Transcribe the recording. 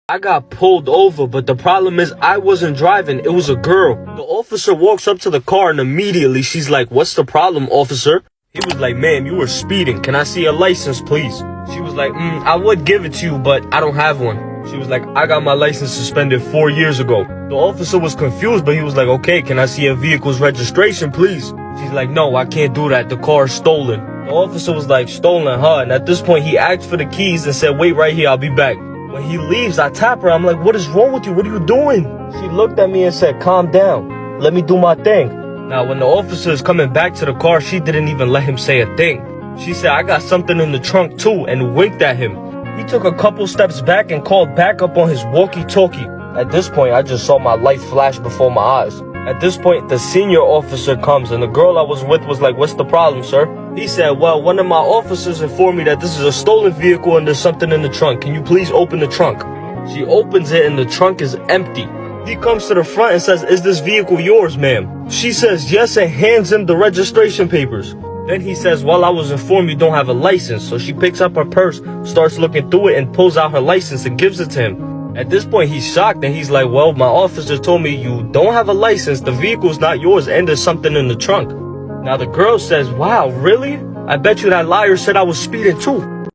I got pulled over, but the problem is I wasn't driving. It was a girl. The officer walks up to the car and immediately she's like, "What's the problem, officer?" He was like, "Ma'am, you were speeding. Can I see a license, please?" She was like, I would give it to you, but I don't have one. She was like, "I got my license suspended 4 years ago." The officer was confused, but he was like, "Okay, can I see a vehicle's registration, please?" She's like, "No, I can't do that. The car is stolen." The officer was like, "Stolen, huh?" And at this point, he asked for the keys and said, "Wait right here, I'll be back." When he leaves, I tap her. I'm like, "What is wrong with you? What are you doing?" She looked at me and said, "Calm down. Let me do my thing." Now, when the officer is coming back to the car, she didn't even let him say a thing. She said, "I got something in the trunk too," and winked at him. He took a couple steps back and called backup on his walkie-talkie. At this point, I just saw my life flash before my eyes. At this point, the senior officer comes and the girl I was with was like, "What's the problem, sir?" He said, "Well, one of my officers informed me that this is a stolen vehicle and there's something in the trunk. Can you please open the trunk?" She opens it and the trunk is empty. He comes to the front and says, "Is this vehicle yours, ma'am?" She says yes and hands him the registration papers. Then he says, "Well, I was informed you don't have a license." So she picks up her purse, starts looking through it, and pulls out her license and gives it to him. At this point, he's shocked and he's like, "Well, my officer told me you don't have a license, the vehicle's not yours, and there's something in the trunk." Now the girl says, "Wow, really? I bet you that liar said I was speeding too."